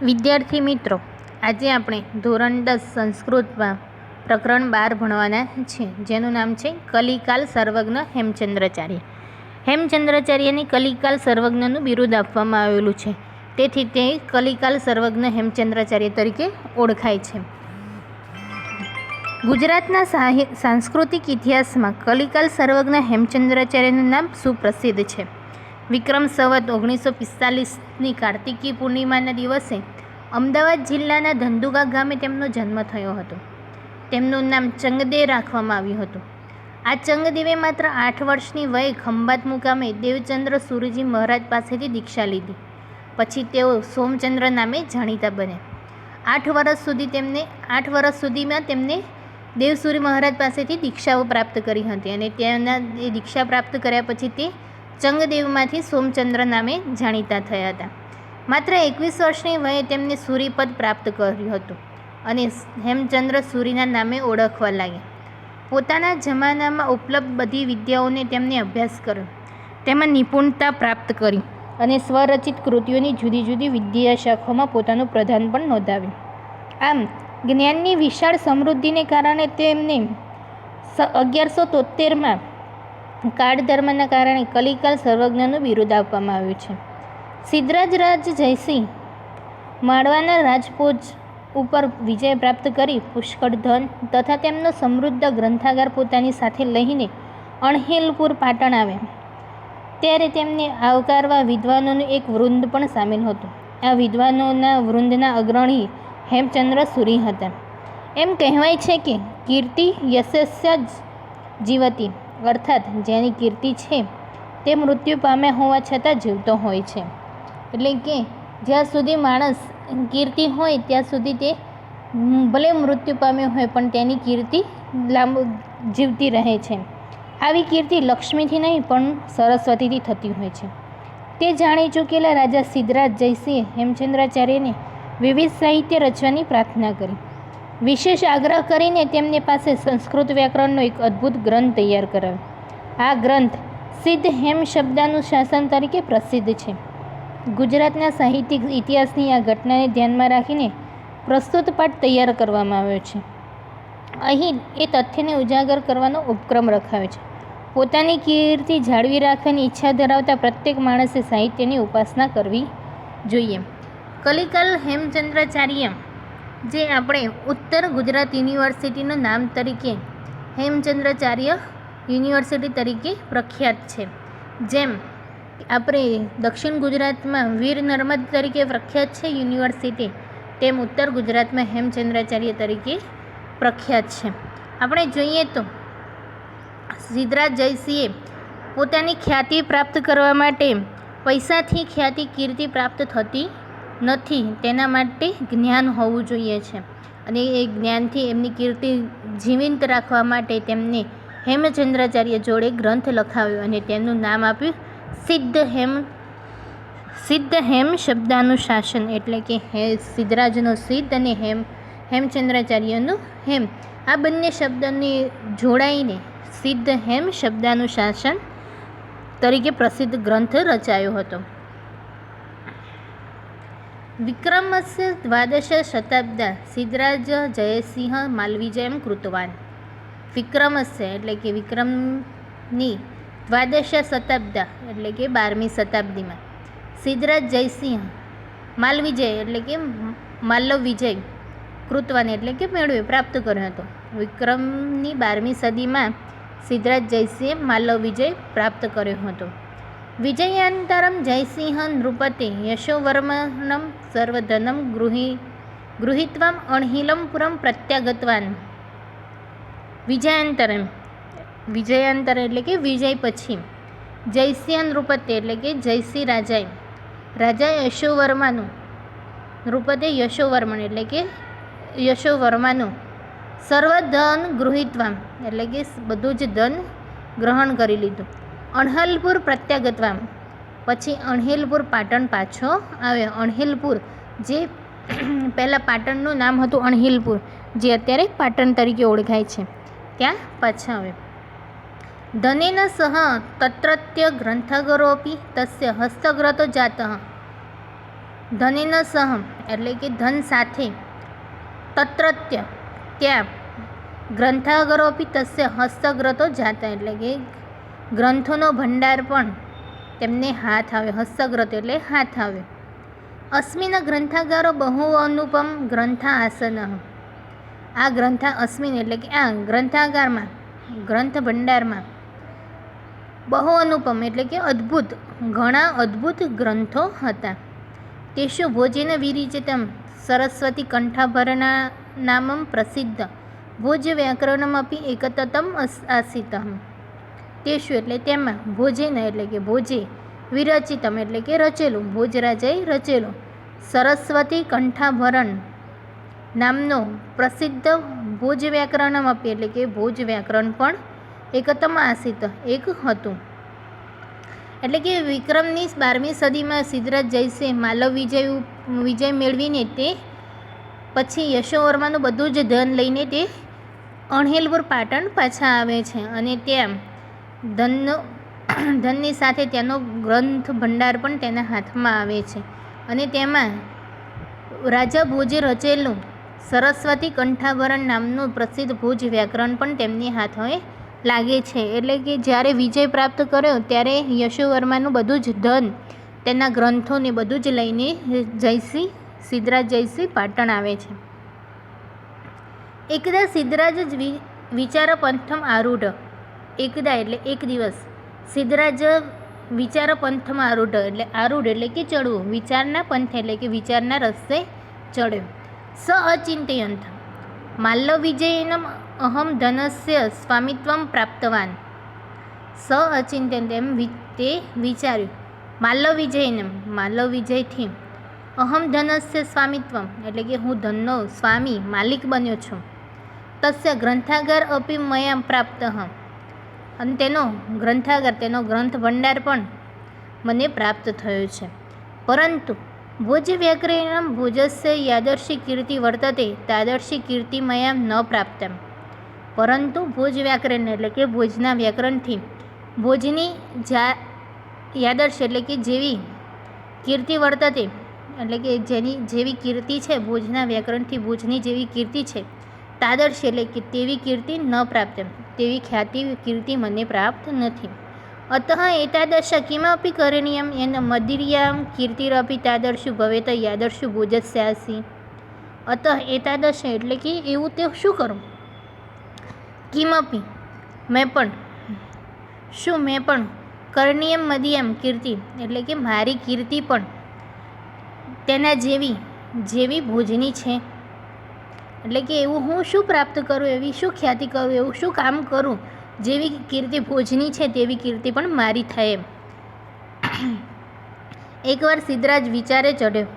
વિદ્યાર્થી મિત્રો, આજે આપણે ધોરણ 10 સંસ્કૃતમાં પ્રકરણ 12 ભણવાના છે, જેનું નામ છે કલિકાલ સર્વજ્ઞ હેમચંદ્રાચાર્ય. હેમચંદ્રાચાર્યને કલિકાલ સર્વજ્ઞનું બિરુદ આપવામાં આવેલું છે, તેથી તે કલિકાલ સર્વજ્ઞ હેમચંદ્રાચાર્ય તરીકે ઓળખાય છે. ગુજરાતના સાંસ્કૃતિક ઇતિહાસમાં કલિકાલ સર્વજ્ઞ હેમચંદ્રાચાર્યનું નામ સુપ્રસિદ્ધ છે. વિક્રમ સંવત 1945ની કાર્તિકી પૂર્ણિમાના દિવસે અમદાવાદ જિલ્લાના ધંધુકા ગામે તેમનો જન્મ થયો હતો. તેમનું નામ ચંગદેવ રાખવામાં આવ્યું હતું. આ ચંગદેવે માત્ર 8 વર્ષની વયે ખંભાત મુકામે દેવચંદ્ર સુરજી મહારાજ પાસેથી દીક્ષા લીધી. પછી તેઓ સોમચંદ્ર નામે જાણીતા બન્યા. 8 વર્ષ સુધીમાં તેમને દેવસુરી મહારાજ પાસેથી દીક્ષાઓ પ્રાપ્ત કરી હતી અને તેના દીક્ષા પ્રાપ્ત કર્યા પછી તે ચંગદેવમાંથી સોમચંદ્ર નામે જાણીતા થયા હતા. માત્ર 21 વર્ષની વયે તેમને સૂરીપદ પ્રાપ્ત કર્યું હતું અને હેમચંદ્ર સૂરીના નામે ઓળખવા લાગ્યા. પોતાના જમાનામાં ઉપલબ્ધ બધી વિદ્યાઓને તેમને અભ્યાસ કર્યો, તેમાં નિપુણતા પ્રાપ્ત કરી અને સ્વરચિત કૃતિઓની જુદી જુદી વિદ્યાશાખાઓમાં પોતાનું પ્રદાન પણ નોંધાવ્યું. આમ જ્ઞાનની વિશાળ સમૃદ્ધિને કારણે તેમને 1173માં કાળ ધર્મના કારણે કલિકાલ સર્વજ્ઞનું બિરુદ આપવામાં આવ્યું છે. સિદ્ધરાજ રાજ જયસિંહ માળવાના રાજપોજ ઉપર વિજય પ્રાપ્ત કરી પુષ્કળ ધન તથા તેમનો સમૃદ્ધ ગ્રંથાગાર પોતાની સાથે લઈને અણહિલપુર પાટણ આવ્યા, ત્યારે તેમને આવકારવા વિદ્વાનોનું એક વૃંદ પણ સામેલ હતું. આ વિદ્વાનોના વૃંદના અગ્રણી હેમચંદ્ર સૂરી હતા. એમ કહેવાય છે કે કીર્તિ યશસ્ય જીવતી, અર્થાત જેની કીર્તિ છે તે મૃત્યુ પામ્યા હોવા છતાં જીવતો હોય છે. એટલે કે જ્યાં સુધી માણસ કીર્તિ હોય ત્યાં સુધી તે ભલે મૃત્યુ પામ્યો હોય પણ તેની કીર્તિ જીવતી રહે છે. આવી કીર્તિ લક્ષ્મીથી નહીં પણ સરસ્વતીથી થતી હોય છે. તે જાણી ચૂકેલા રાજા સિદ્ધરાજ જયસિંહે હેમચંદ્રાચાર્યને વિવિધ સાહિત્ય રચવાની પ્રાર્થના કરી. વિશેષ આગ્રહ કરીને તેમની પાસે સંસ્કૃત વ્યાકરણનો એક અદ્ભુત ગ્રંથ તૈયાર કરાવ્યો. આ ગ્રંથ સિદ્ધ હેમ શબ્દાનુશાસન તરીકે પ્રસિદ્ધ છે. ગુજરાતના સાહિત્યિક ઇતિહાસની આ ઘટનાને ધ્યાનમાં રાખીને પ્રસ્તુત પાઠ તૈયાર કરવામાં આવ્યો છે. અહીં એ તથ્યને ઉજાગર કરવાનો ઉપક્રમ રખાયો છે. પોતાની કીર્તિ જાળવી રાખવાની ઈચ્છા ધરાવતા પ્રત્યેક માણસે સાહિત્યની ઉપાસના કરવી જોઈએ. કલિકાલ હેમચંદ્રાચાર્ય, જે આપણે ઉત્તર ગુજરાત યુનિવર્સિટીનું નામ તરીકે હેમચંદ્રાચાર્ય યુનિવર્સિટી તરીકે પ્રખ્યાત છે, જેમ આપણે દક્ષિણ ગુજરાતમાં વીર નર્મદ તરીકે પ્રખ્યાત છે યુનિવર્સિટી, તેમ ઉત્તર ગુજરાતમાં હેમચંદ્રાચાર્ય તરીકે પ્રખ્યાત છે. આપણે જોઈએ તો સિદ્ધરાજ જયસિંહે પોતાની ખ્યાતિ પ્રાપ્ત કરવા માટે પૈસાથી ખ્યાતિ કીર્તિ પ્રાપ્ત થતી નથી, તેના માટે જ્ઞાન હોવું જોઈએ છે અને એ જ્ઞાનથી એમની કીર્તિ જીવંત રાખવા માટે તેમને હેમચંદ્રાચાર્ય જોડે ગ્રંથ લખાવ્યો અને તેમનું નામ આપ્યું સિદ્ધ હેમ શબ્દાનુશાસન. એટલે કે સિદ્ધરાજનો સિદ્ધ અને હેમચંદ્રાચાર્યનું હેમ, આ બંને શબ્દને જોડાઈને સિદ્ધ હેમ શબ્દાનુશાસન તરીકે પ્રસિદ્ધ ગ્રંથ રચાયો હતો. વિક્રમસ્ય દ્વાદશ શતાબ્દા સિદ્ધરાજ જયસિંહ માલવિજયમ કૃતવાન. વિક્રમસ્ય એટલે કે વિક્રમની દ્વાદશ શતાબ્દા એટલે કે 12મી શતાબ્દીમાં સિદ્ધરાજ જયસિંહ માલવિજય એટલે કે માલ્લવ વિજય કૃતવાન એટલે કે મેળવ્યો, પ્રાપ્ત કર્યો હતો. વિક્રમની 12મી સદીમાં સિદ્ધરાજ જયસિંહે માલ્લવ વિજય પ્રાપ્ત કર્યો હતો. વિજયાંતરમ જયસિંહ નૃપતે યશોવર્મણમ સર્વધનમ ગૃહીત્વા અણહિલમપુરમ પ્રત્યાગતવાન. વિજયાંતર એટલે કે વિજય પછી જયસિંહ નૃપતે એટલે કે જયસિંહ રાજા યશોવર્માનું, નૃપતે યશોવર્મણ એટલે કે યશોવર્માનું સર્વધન ગૃહીત્વા એટલે કે બધું જ ધન ગ્રહણ કરી લીધું. અણહિલપુર પ્રત્યાગતવામ, પછી અણહિલપુર પાટણ પાછો આવ્યો. અણહિલપુર જે પહેલાં પાટણનું નામ હતું અણહિલપુર, જે અત્યારે પાટણ તરીકે ઓળખાય છે, ત્યાં પાછા આવ્યો. ધનેન સહ તત્રત્ય ગ્રંથાગરોપી તસ્ય હસ્તગતો જાતઃ. ધનેન સહ એટલે કે ધન સાથે, તત્રત્ય ત્યાં, ગ્રંથાગરો અપી તસ્ય હસ્તગ્રતો જાતા એટલે કે ગ્રંથોનો ભંડાર પણ તેમને હાથ આવે, હસ્તગ્રત એટલે હાથ આવે. અસ્મિન ગ્રંથાગારો બહુ અનુપમ ગ્રંથા આસન, આ ગ્રંથા અસ્મિન એટલે કે આ ગ્રંથાગારમાં, ગ્રંથ ભંડારમાં, બહુ અનુપમ એટલે કે અદ્ભુત, ઘણા અદ્ભુત ગ્રંથો હતા. તેષુ ભોજેન વિરિચિતમ સરસ્વતી કંઠાભરના નામમ પ્રસિદ્ધ ભોજ વ્યાકરણમપી એકતતમ આસિત. તેષુ એટલે તેમાં, ભોજેન એટલે કે ભોજે, વિરચિતમ એટલે કે રચેલું, ભોજરાજાએ રચેલું, સરસ્વતી કંઠાભરણ નામનો પ્રસિદ્ધ ભોજ વ્યાકરણમપી એટલે કે ભોજ વ્યાકરણ પણ એકતમ આસિત એક હતું. એટલે કે વિક્રમની 12મી સદીમાં સિદ્ધરાજ જયસિંહ માલવ વિજય મેળવીને તે પછી યશોવર્માનું બધું જ ધન લઈને તે અણહિલપુર પાટણ પાછા આવે છે અને ત્યાં ધનની સાથે તેનો ગ્રંથ ભંડાર પણ તેના હાથમાં આવે છે અને તેમાં રાજા ભોજે રચેલું સરસ્વતી કંઠાભરણ નામનું પ્રસિદ્ધ ભોજ વ્યાકરણ પણ તેમની હાથે લાગે છે. એટલે કે જ્યારે વિજય પ્રાપ્ત કર્યો ત્યારે યશોવર્માનું બધું જ ધન, તેના ગ્રંથોને બધું જ લઈને સિદ્ધરાજ જયસિંહ પાટણ આવે છે. એકદા સિદ્ધરાજ વિચાર પંથમ આરૂઢ, એકદા એટલે એક દિવસ, સિદ્ધરાજ વિચાર પંથમાં આરૂઢ એટલે આરૂઢ એટલે કે ચડવું, વિચારના પંથ એટલે કે વિચારના રસ્તે ચડ્યો. સ અચિંતયંત માલ્લવ વિજયનમ અહમ ધનસ્ય સ્વામિત્વમ પ્રાપ્તવાન. સ અચિંત્યંત એમ તે વિચાર્યું, માલ્લવ વિજયનમ માલ્લવ વિજયથી, અહમ ધનસ્ય સ્વામિત્વમ એટલે કે હું ધનનો સ્વામી માલિક બન્યો છું. તસ્ય ગ્રંથાગાર અપી મયા પ્રાપ્ત અને તેનો ગ્રંથાગાર, તેનો ગ્રંથ ભંડાર પણ મને પ્રાપ્ત થયો છે. પરંતુ ભોજ વ્યાકરણમ ભોજસ્ય યાદર્શી કીર્તિ વર્તતે તાદર્શી કીર્તિ મયા ન પ્રાપ્તમ. પરંતુ ભોજ વ્યાકરણ એટલે કે ભોજના વ્યાકરણથી ભોજની યાદર્શ એટલે કે જેવી કીર્તિ વર્તતે એટલે કે જેવી કીર્તિ છે, ભોજના વ્યાકરણથી ભોજની જેવી કીર્તિ છે, તાદર્શ એટલે કે તેવી કીર્તિ ન પ્રાપ્ત, તેવી ખ્યાતિ કીર્તિ મને પ્રાપ્ત નથી. અતઃ એતાદશ કિમપી કरणीयम એન મદિર્યામ કીર્તિરપી તાદર્શુ ભવેત યાદર્શુ ભોજસ્યાસી. અતઃ એતાદશ એટલે કે એવું તે શું કરું, કિમપી મેં પણ કરણીયમ મદિયામ કીર્તિ એટલે કે મારી કીર્તિ પણ તેના જેવી ભોજની છે. એટલે કે એવું હું શું પ્રાપ્ત કરું, એવી શું ખ્યાતિ કરું, એવું શું કામ કરું, જેવી કીર્તિ ભોજની છે તેવી કીર્તિ પણ મારી થાય એમ. એકવાર સિદ્ધરાજ વિચારે ચડ્યો.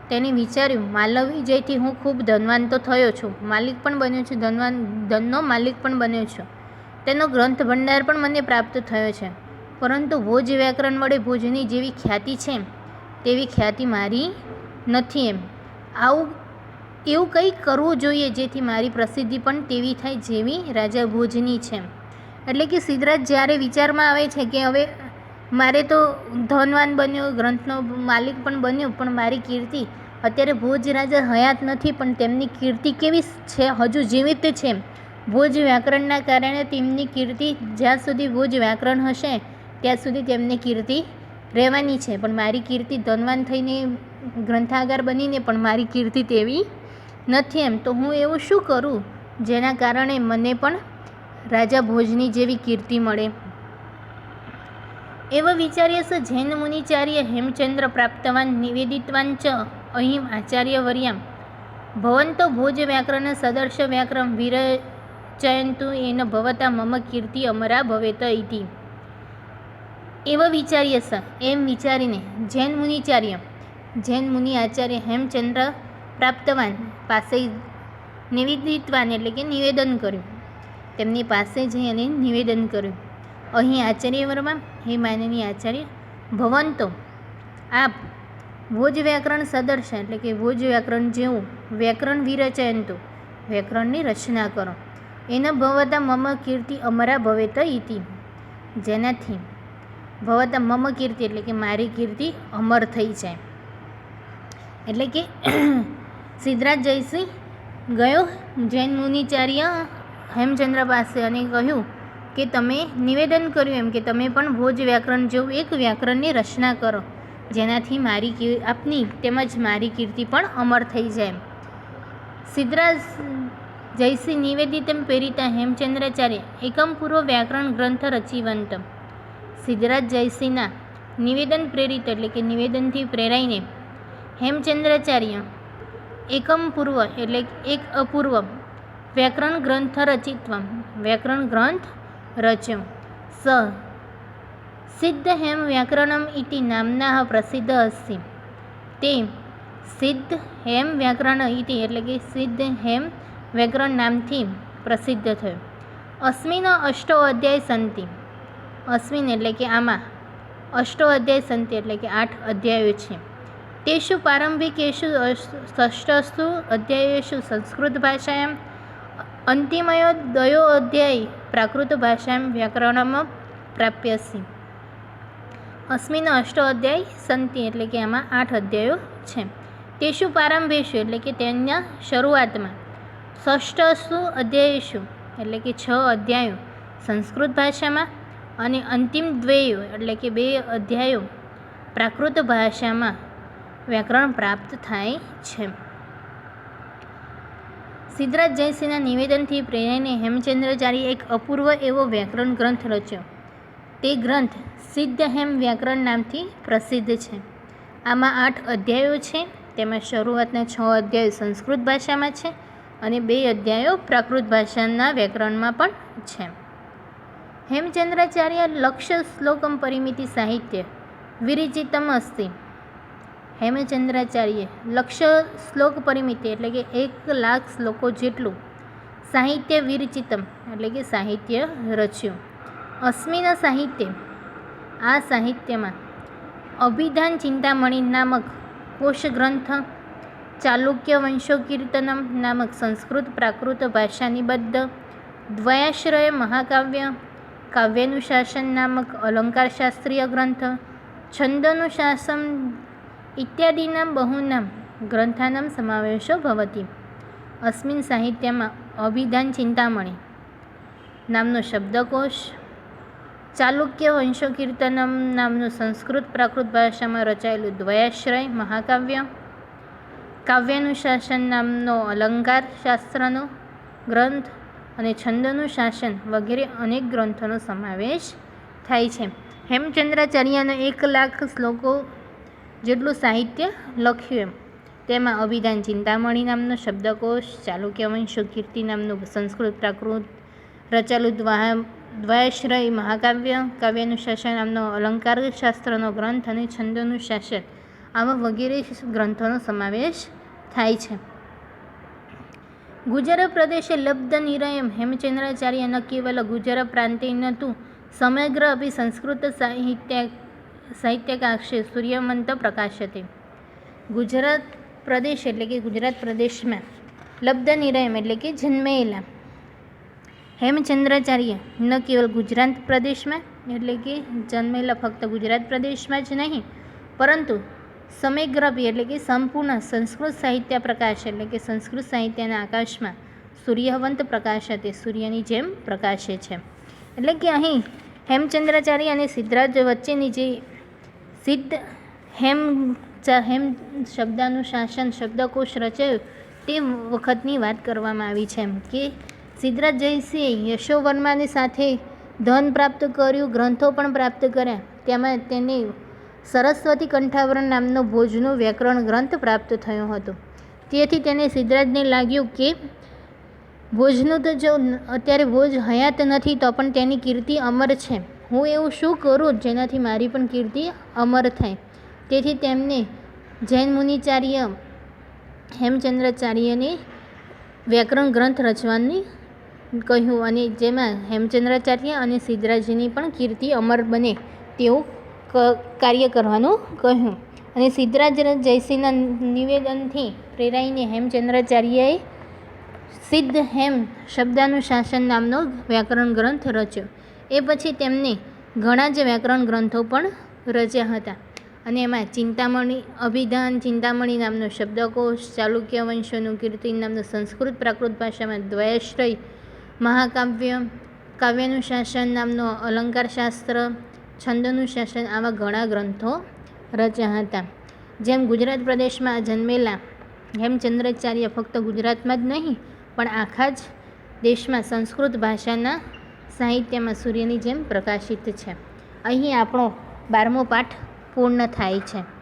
તેને વિચાર્યું, માલ્લવ વિજયથી હું ખૂબ ધનવાન તો થયો છું, માલિક પણ બન્યો છું, ધનનો માલિક પણ બન્યો છું, તેનો ગ્રંથ ભંડાર પણ મને પ્રાપ્ત થયો છે, પરંતુ ભોજ વ્યાકરણ વડે ભોજની જેવી ખ્યાતિ છે તેવી ખ્યાતિ મારી નથી એમ. એવું કંઈક કરવું જોઈએ જેથી મારી પ્રસિદ્ધિ પણ તેવી થાય જેવી રાજા ભોજની છે. એટલે કે સિદ્ધરાજ જ્યારે વિચારમાં આવે છે કે હવે મારે તો ધનવાન બન્યો, ગ્રંથનો માલિક પણ બન્યો, પણ મારી કીર્તિ અત્યારે ભોજ રાજા હયાત નથી, પણ તેમની કીર્તિ કેવી છે, હજુ જીવિત છે. ભોજ વ્યાકરણના કારણે તેમની કીર્તિ જ્યાં સુધી ભોજ વ્યાકરણ હશે ત્યાં સુધી તેમની કીર્તિ રહેવાની છે, પણ મારી કીર્તિ ધનવાન થઈને ગ્રંથાગાર બનીને પણ મારી કીર્તિ તેવી નથી એમ. તો હું એવું શું કરું જેના કારણે મને પણ રાજા ભોજની જેવી કીર્તિ મળે. એવ વિચાર્યસ જૈન મુનિચાર્ય હેમચંદ્ર પ્રાપ્તવાન નિવેદિતવાન ચ અહીં આચાર્યવર્યામ ભવંતો ભોજ વ્યાકરણ સદર્શ વ્યાકરણ વિરચયંતુ એન ભવતા મમ કીર્તિ અમરા ભવેત ઇતિ. એવ વિચાર્યસ એમ વિચારીને જૈન મુનિ આચાર્ય હેમચંદ્ર પ્રાપ્તવાન પાસે નિવેદિતવાન એટલે કે નિવેદન કર્યું, તેમની પાસે જઈ અને નિવેદન કર્યું. અહીં આચાર્યવર્મા, હે માનનીય આચાર્ય, ભવંતો આપ ભોજ વ્યાકરણ સદર્શ એટલે કે ભોજ વ્યાકરણ જેવું વ્યાકરણ વિરચયંતુ વ્યાકરણની રચના કરો, એના ભવતા મમ કીર્તિ અમરા ભવેત ઇતિ, જેનાથી ભવતા મમ કીર્તિ એટલે કે મારી કીર્તિ અમર થઈ જાય. એટલે કે સિદ્ધરાજ જયસિંહ ગયો જૈન મુનિચાર્ય હેમચંદ્ર પાસે અને કહ્યું કે તમે નિવેદન કર્યું એમ કે તમે પણ ભોજ વ્યાકરણ જેવું એક વ્યાકરણની રચના કરો, જેનાથી આપની તેમજ મારી કીર્તિ પણ અમર થઈ જાય. સિદ્ધરાજ જયસિંહ નિવેદિતમ પ્રેરિતા હેમચંદ્રાચાર્ય એકમ પૂર્વ વ્યાકરણ ગ્રંથ રચિવંત. સિદ્ધરાજ જયસિંહના નિવેદન પ્રેરિત એટલે કે નિવેદનથી પ્રેરાઈને હેમચંદ્રાચાર્ય એકમ પૂર્વ એટલે એક અપૂર્વ વ્યાકરણ ગ્રંથ રચિત્વમ વ્યાકરણ ગ્રંથ રચ્યો. સિદ્ધ હેમ વ્યાકરણમ ઇતિ નામના પ્રસિદ્ધ અસ્તિ. તે સિદ્ધ હેમ વ્યાકરણ ઇતિ એટલે કે સિદ્ધ હેમ વ્યાકરણ નામથી પ્રસિદ્ધ થયો. અસ્મિન અષ્ટો અધ્યાય સંતિ. અસ્મિન એટલે કે આમાં અષ્ટો અધ્યાય સંતિ એટલે કે 8 અધ્યાયો છે. તેષુ પ્રારંભિકેષુ ષષ્ઠસુ અધ્યાયેષુ સંસ્કૃત ભાષાયામ અંતિમયો દ્વયો અધ્યાય પ્રાકૃત ભાષાયામ વ્યાકરણમ પ્રાપ્યસી. અસ્મિન અષ્ટો અધ્યાય સંતિ એટલે કે આમાં 8 અધ્યાયો છે. તેષુ પ્રારંભેષુ એટલે કે તેના શરૂઆતમાં ષષ્ઠસુ અધ્યાયેષુ એટલે કે 6 અધ્યાયો સંસ્કૃત ભાષામાં અને અંતિમ દ્વયો એટલે કે 2 અધ્યાયો પ્રાકૃત ભાષામાં વ્યાકરણ પ્રાપ્ત થાય છે. સિદ્ધરાજ જયસિંહના નિવેદનથી પ્રેરાઈને હેમચંદ્રાચાર્યે એક અપૂર્વ એવો વ્યાકરણ ગ્રંથ રચ્યો. તે ગ્રંથ સિદ્ધ હેમ વ્યાકરણ નામથી પ્રસિદ્ધ છે. આમાં 8 અધ્યાયો છે. તેમાં શરૂઆતના 6 અધ્યાયો સંસ્કૃત ભાષામાં છે અને 2 અધ્યાયો પ્રાકૃત ભાષાના વ્યાકરણમાં પણ છે. હેમચંદ્રાચાર્ય લક્ષ્ય શ્લોકમ પરિમિતિ સાહિત્ય વિરચિતમ અસ્તિ. હેમચંદ્રાચાર્ય લક્ષ્ય શ્લોક પરિમિતિ એટલે કે 1,00,000 શ્લોકો જેટલું સાહિત્ય વિરચિતમ એટલે કે સાહિત્ય રચ્યું. અસ્મિન સાહિત્ય આ સાહિત્યમાં અભિધાન ચિંતામણી નામક કોશ ગ્રંથ, ચાલુક્ય વંશોકીર્તનમ નામક સંસ્કૃત પ્રાકૃત ભાષા નિબદ્ધ, દ્વયાશ્રય મહાકાવ્ય, કાવ્યાનુશાસન નામક અલંકાર શાસ્ત્રીય ગ્રંથ, છંદાનુશાસન ઇત્યાદિના બહૂનાં ગ્રંથાનાં સમાવેશો ભવતિ. અસ્મિન સાહિત્યમાં અભિધાન ચિંતામણી નામનો શબ્દકોશ, ચાલુક્ય વંશોકીર્તનમ નામનું સંસ્કૃત પ્રાકૃત ભાષામાં રચાયેલું દ્વયાશ્રય મહાકાવ્ય, કાવ્યાનુશાસન નામનો અલંકાર શાસ્ત્રનો ગ્રંથ અને છંદાનુશાસન વગેરે અનેક ગ્રંથોનો સમાવેશ થાય છે. હેમચંદ્રાચાર્યનો 1,00,000 શ્લોકો જેટલું સાહિત્ય લખ્યું. તેમાં અભિધાન ચિંતામણી નામનો શબ્દકોશ, ચાલુક્ય વંશોકીર્તિ નામનું સંસ્કૃત પ્રાકૃત રચાયેલું દ્વયાશ્રય મહાકાવ્ય, કાવ્યાનુશાસન નામનો અલંકાર શાસ્ત્રનો ગ્રંથ અને છંદાનુશાસન આવા વગેરે ગ્રંથોનો સમાવેશ થાય છે. ગુજર પ્રદેશે લબ્ધ નિરયમ હેમચંદ્રાચાર્ય ન કેવલ ગુજર પ્રાંતે ન તુ સમગ્ર અપી સંસ્કૃત સાહિત્યકાક્ષે સૂર્યમંત પ્રકાશતે. ગુજરાત પ્રદેશ એટલે કે ગુજરાત પ્રદેશમાં લબ્ધ નિરયમ એટલે કે જન્મેલા હેમચંદ્રાચાર્ય ન કેવલ ગુજરાત પ્રદેશમાં એટલે કે જન્મેલા ફક્ત ગુજરાત પ્રદેશમાં જ નહીં પરંતુ સમગ્ર એટલે કે સંપૂર્ણ સંસ્કૃત સાહિત્ય પ્રકાશ એટલે કે સંસ્કૃત સાહિત્યના આકાશમાં સૂર્યવંત પ્રકાશતે સૂર્યની જેમ પ્રકાશે છે. એટલે કે અહીં હેમચંદ્રાચાર્ય અને સિદ્ધરાજ વચ્ચેની જે સિદ્ધ હેમ શબ્દાનુશાસન શબ્દકોશ રચાયો તે વખતની વાત કરવામાં આવી છે કે સિદ્ધરાજ જયસિંહે યશોવર્માની સાથે ધન પ્રાપ્ત કર્યું, ગ્રંથો પણ પ્રાપ્ત કર્યા. તેમાં તેને સરસ્વતી કંઠાવરણ નામનો ભોજનો વ્યાકરણ ગ્રંથ પ્રાપ્ત થયો હતો. તેથી તેને સિદ્ધરાજને લાગ્યું કે ભોજનું તો જો અત્યારે ભોજ હયાત નથી તો પણ તેની કીર્તિ અમર છે. હું એવું શું કરું જેનાથી મારી પણ કીર્તિ અમર થાય. તેથી તેમને જૈન મુનિચાર્ય હેમચંદ્રાચાર્યને વ્યાકરણ ગ્રંથ રચવાની કહ્યું અને જેમાં હેમચંદ્રાચાર્ય અને સિદ્ધરાજની પણ કીર્તિ અમર બને તેવું કાર્ય કરવાનું કહ્યું. અને સિદ્ધરાજ જયસિંહના નિવેદનથી પ્રેરાઈને હેમચંદ્રાચાર્યએ સિદ્ધ હેમ શબ્દાનુશાસન નામનો વ્યાકરણ ગ્રંથ રચ્યો. એ પછી તેમને ઘણા જ વ્યાકરણ ગ્રંથો પણ રચ્યા હતા અને એમાં ચિંતામણી અભિધાન, ચિંતામણી નામનો શબ્દકોશ, ચાલુક્ય વંશોનું કીર્તિ નામનું સંસ્કૃત પ્રાકૃત ભાષામાં દ્વયાશ્રય મહાકાવ્ય, કાવ્યનું શાસન નામનો અલંકારશાસ્ત્ર, છંદનું શાસન, આવા ઘણા ગ્રંથો રચ્યા હતા. જેમ ગુજરાત પ્રદેશમાં જન્મેલા હેમચંદ્રાચાર્ય ફક્ત ગુજરાતમાં જ નહીં પણ આખા જ દેશમાં સંસ્કૃત ભાષાના સાહિત્યમાં સૂર્યની જેમ પ્રકાશિત છે. અહીં આપણો 12મો પાઠ પૂર્ણ થાય છે.